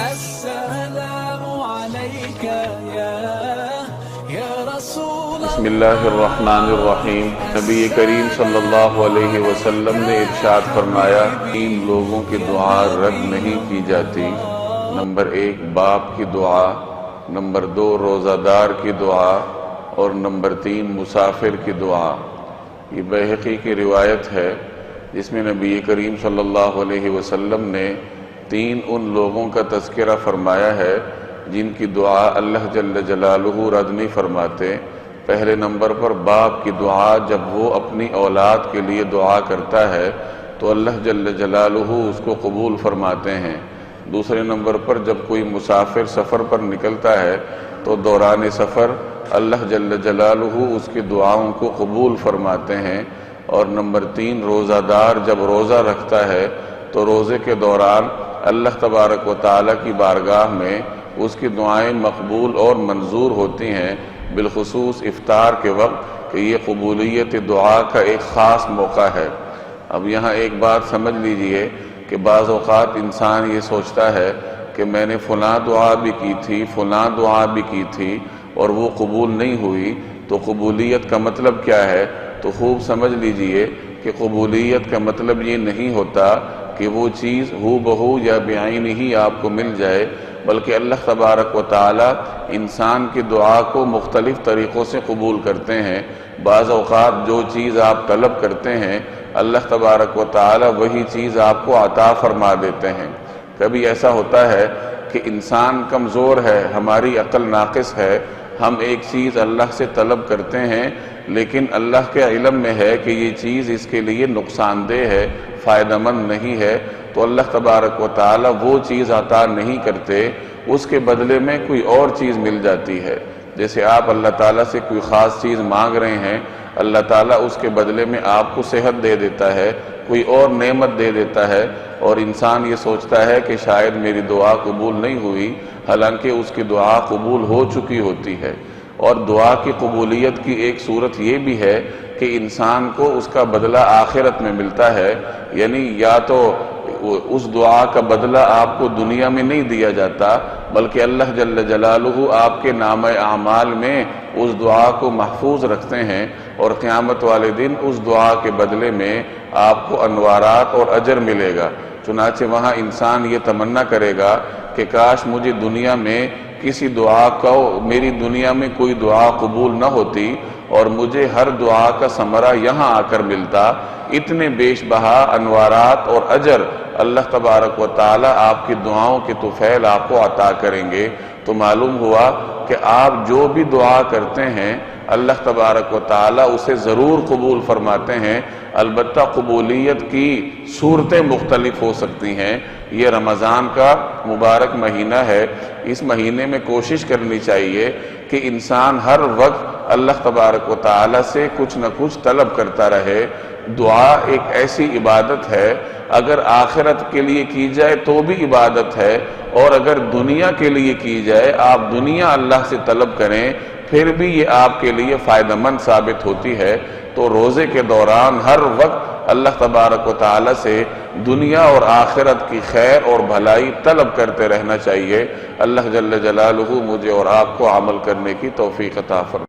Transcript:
السلام عليك يا رسول بسم اللہ الرحمن الرحیم۔ نبی کریم صلی اللہ علیہ وسلم نے ارشاد فرمایا، 3 لوگوں کی دعا رد نہیں کی جاتی۔ نمبر 1 باپ کی دعا، نمبر 2 روزہ دار کی دعا، اور نمبر 3 مسافر کی دعا۔ یہ بحقی کی روایت ہے جس میں نبی کریم صلی اللہ علیہ وسلم نے 3 ان لوگوں کا تذکرہ فرمایا ہے جن کی دعا اللہ جل جلالہ رد نہیں فرماتے۔ پہلے نمبر پر باپ کی دعا، جب وہ اپنی اولاد کے لیے دعا کرتا ہے تو اللہ جل جلالہ اس کو قبول فرماتے ہیں۔ دوسرے نمبر پر جب کوئی مسافر سفر پر نکلتا ہے تو دوران سفر اللہ جل جلالہ اس کی دعاؤں کو قبول فرماتے ہیں۔ اور نمبر 3 روزہ دار جب روزہ رکھتا ہے تو روزے کے دوران اللہ تبارک و تعالیٰ کی بارگاہ میں اس کی دعائیں مقبول اور منظور ہوتی ہیں، بالخصوص افطار کے وقت کہ یہ قبولیت دعا کا ایک خاص موقع ہے۔ اب یہاں ایک بات سمجھ لیجئے کہ بعض اوقات انسان یہ سوچتا ہے کہ میں نے فلاں دعا بھی کی تھی، فلاں دعا بھی کی تھی اور وہ قبول نہیں ہوئی، تو قبولیت کا مطلب کیا ہے؟ تو خوب سمجھ لیجئے کہ قبولیت کا مطلب یہ نہیں ہوتا کہ وہ چیز ہو بہو یا بعین ہی آپ کو مل جائے، بلکہ اللہ تبارک و تعالی انسان کی دعا کو مختلف طریقوں سے قبول کرتے ہیں۔ بعض اوقات جو چیز آپ طلب کرتے ہیں اللہ تبارک و تعالی وہی چیز آپ کو عطا فرما دیتے ہیں۔ کبھی ایسا ہوتا ہے کہ انسان کمزور ہے، ہماری عقل ناقص ہے، ہم ایک چیز اللہ سے طلب کرتے ہیں لیکن اللہ کے علم میں ہے کہ یہ چیز اس کے لیے نقصان دہ ہے، فائدہ مند نہیں ہے، تو اللہ تبارک و تعالی وہ چیز عطا نہیں کرتے، اس کے بدلے میں کوئی اور چیز مل جاتی ہے۔ جیسے آپ اللہ تعالیٰ سے کوئی خاص چیز مانگ رہے ہیں، اللہ تعالیٰ اس کے بدلے میں آپ کو صحت دے دیتا ہے، کوئی اور نعمت دے دیتا ہے، اور انسان یہ سوچتا ہے کہ شاید میری دعا قبول نہیں ہوئی، حالانکہ اس کی دعا قبول ہو چکی ہوتی ہے۔ اور دعا کی قبولیت کی ایک صورت یہ بھی ہے کہ انسان کو اس کا بدلہ آخرت میں ملتا ہے، یعنی یا تو اس دعا کا بدلہ آپ کو دنیا میں نہیں دیا جاتا، بلکہ اللہ جل جلالہ آپ کے نامہ اعمال میں اس دعا کو محفوظ رکھتے ہیں، اور قیامت والے دن اس دعا کے بدلے میں آپ کو انوارات اور اجر ملے گا۔ چنانچہ وہاں انسان یہ تمنا کرے گا کہ کاش مجھے دنیا میں کسی دعا کو، میری دنیا میں کوئی دعا قبول نہ ہوتی اور مجھے ہر دعا کا ثمرہ یہاں آ کر ملتا۔ اتنے بیش بہا انوارات اور اجر اللہ تبارک و تعالی آپ کی دعاؤں کے طفیل آپ کو عطا کریں گے۔ تو معلوم ہوا کہ آپ جو بھی دعا کرتے ہیں اللہ تبارک و تعالی اسے ضرور قبول فرماتے ہیں، البتہ قبولیت کی صورتیں مختلف ہو سکتی ہیں۔ یہ رمضان کا مبارک مہینہ ہے، اس مہینے میں کوشش کرنی چاہیے کہ انسان ہر وقت اللہ تبارک و تعالی سے کچھ نہ کچھ طلب کرتا رہے۔ دعا ایک ایسی عبادت ہے، اگر آخرت کے لیے کی جائے تو بھی عبادت ہے، اور اگر دنیا کے لیے کی جائے، آپ دنیا اللہ سے طلب کریں پھر بھی یہ آپ کے لیے فائدہ مند ثابت ہوتی ہے۔ تو روزے کے دوران ہر وقت اللہ تبارک و تعالی سے دنیا اور آخرت کی خیر اور بھلائی طلب کرتے رہنا چاہیے۔ اللہ جل جلالہ مجھے اور آپ کو عمل کرنے کی توفیق عطا فرمائے۔